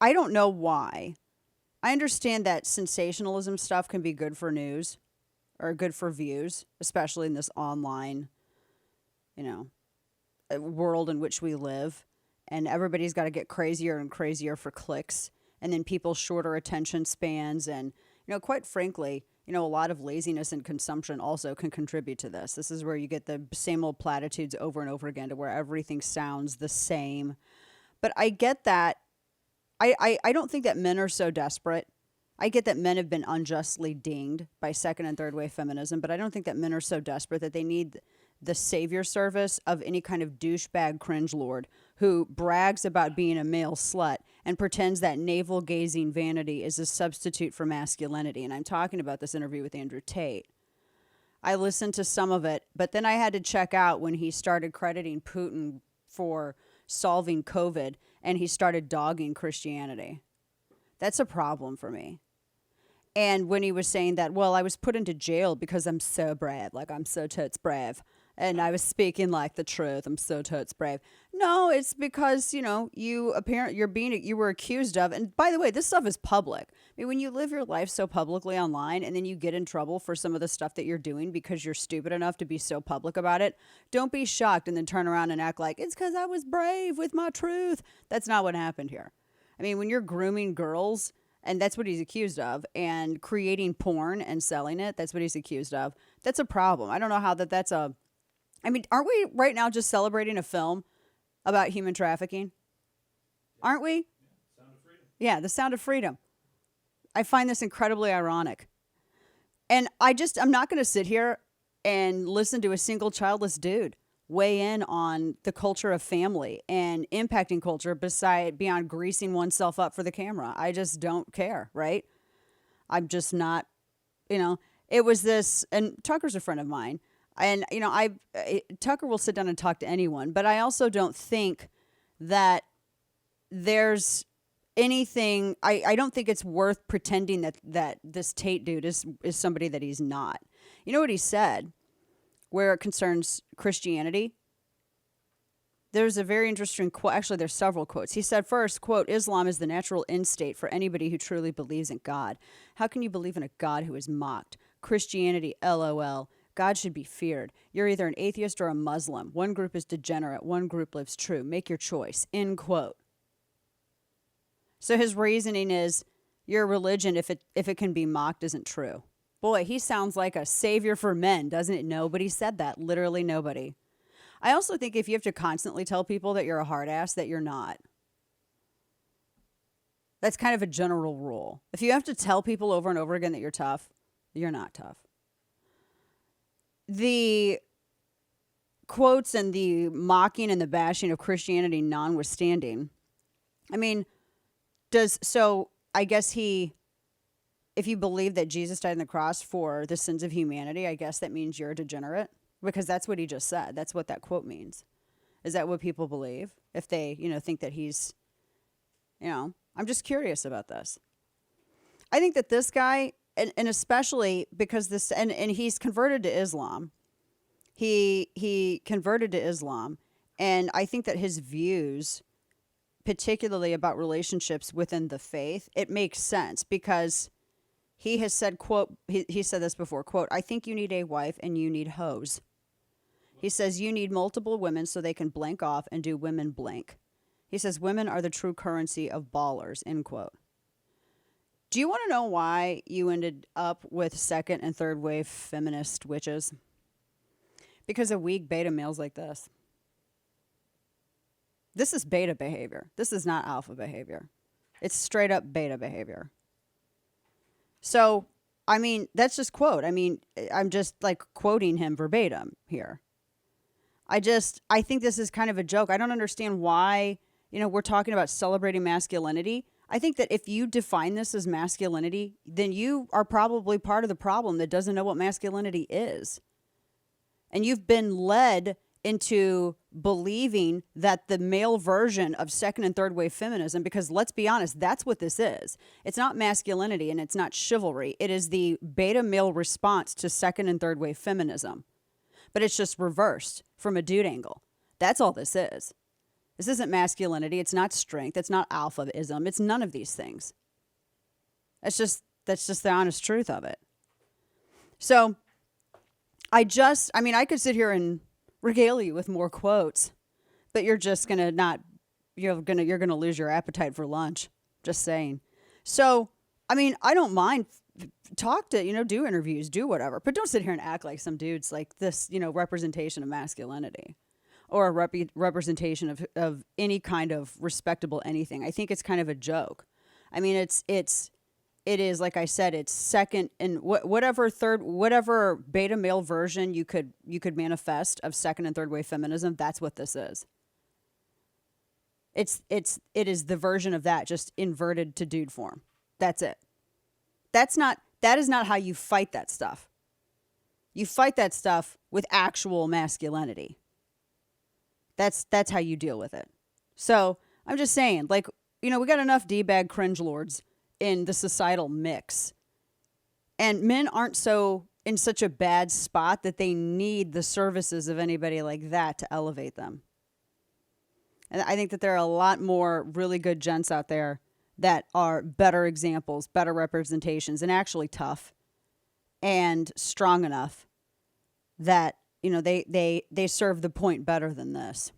I don't know why. I understand that sensationalism stuff can be good for news or good for views, especially in this online, you know, world in which we live. And everybody's got to get crazier and crazier for clicks. And then people's shorter attention spans. And, quite frankly, a lot of laziness and consumption also can contribute to this. This is where you get the same old platitudes over and over again to where everything sounds the same. But I get that. I don't think that men are so desperate. I get that men have been unjustly dinged by second and third wave feminism, but I don't think that men are so desperate that they need the savior service of any kind of douchebag cringe lord who brags about being a male slut and pretends that navel gazing vanity is a substitute for masculinity. And I'm talking about this interview with Andrew Tate. I listened to some of it, but then I had to check out when he started crediting Putin for solving COVID and he started dogging Christianity. That's a problem for me. And when he was saying that, well, I was put into jail because I'm so brave, like I'm so totes brave. And I was speaking like the truth. I'm so totes brave. No, it's because, you were accused of, and by the way, this stuff is public. I mean, when you live your life so publicly online and then you get in trouble for some of the stuff that you're doing because you're stupid enough to be so public about it, don't be shocked and then turn around and act like it's because I was brave with my truth. That's not what happened here. I mean, when you're grooming girls, and that's what he's accused of, and creating porn and selling it, that's what he's accused of. That's a problem. I don't know how that's a... I mean, aren't we right now just celebrating a film about human trafficking? Aren't we? Sound of Freedom. Yeah, The Sound of Freedom. I find this incredibly ironic. And I'm not going to sit here and listen to a single childless dude weigh in on the culture of family and impacting culture beyond greasing oneself up for the camera. I just don't care, right? I'm just not, it was this, and Tucker's a friend of mine. And, Tucker will sit down and talk to anyone, but I also don't think that there's anything, I don't think it's worth pretending that this Tate dude is somebody that he's not. You know what he said, where it concerns Christianity? There's a very interesting quote. Actually, there's several quotes. He said first, quote, Islam is the natural instate for anybody who truly believes in God. How can you believe in a God who is mocked? Christianity, LOL. God should be feared. You're either an atheist or a Muslim. One group is degenerate. One group lives true. Make your choice. End quote. So his reasoning is your religion, if it can be mocked, isn't true. Boy, he sounds like a savior for men, doesn't it? Nobody said that. Literally nobody. I also think if you have to constantly tell people that you're a hard ass, that you're not. That's kind of a general rule. If you have to tell people over and over again that you're tough, you're not tough. The quotes and the mocking and the bashing of Christianity notwithstanding, I mean, I guess if you believe that Jesus died on the cross for the sins of humanity, I guess that means you're a degenerate, because that's what he just said. That's what that quote means. Is that what people believe? If they, think that he's, I'm just curious about this. I think that this guy, and especially because this, and he's converted to Islam. He converted to Islam. And I think that his views, particularly about relationships within the faith, it makes sense because he has said, quote, he said this before, quote, I think you need a wife and you need hoes. He says you need multiple women so they can blank off and do women blank. He says women are the true currency of ballers, end quote. Do you want to know why you ended up with second and third wave feminist witches? Because of weak beta males like this. This is beta behavior. This is not alpha behavior. It's straight up beta behavior. So, I mean, that's just quote. I mean, I'm just like quoting him verbatim here. I think this is kind of a joke. I don't understand why, we're talking about celebrating masculinity. I think that if you define this as masculinity, then you are probably part of the problem that doesn't know what masculinity is. And you've been led into believing that the male version of second and third wave feminism, because let's be honest, that's what this is. It's not masculinity and it's not chivalry. It is the beta male response to second and third wave feminism. But it's just reversed from a dude angle. That's all this is. This isn't masculinity. It's not strength. It's not alphaism. It's none of these things. That's just the honest truth of it. So I could sit here and regale you with more quotes, but you're just going to you're going to lose your appetite for lunch. Just saying. So, I don't mind talk to, do interviews, do whatever, but don't sit here and act like some dude's like this, representation of masculinity or a representation of any kind of respectable anything. I think it's kind of a joke. It is, like I said, it's second and whatever beta male version you could manifest of second and third wave feminism. That's what this is. It is the version of that, just inverted to dude form. That's it. That is not how you fight that stuff. You fight that stuff with actual masculinity. That's how you deal with it. So I'm just saying, we got enough D-bag cringe lords in the societal mix. And men aren't in such a bad spot that they need the services of anybody like that to elevate them. And I think that there are a lot more really good gents out there that are better examples, better representations, and actually tough and strong enough that, they serve the point better than this.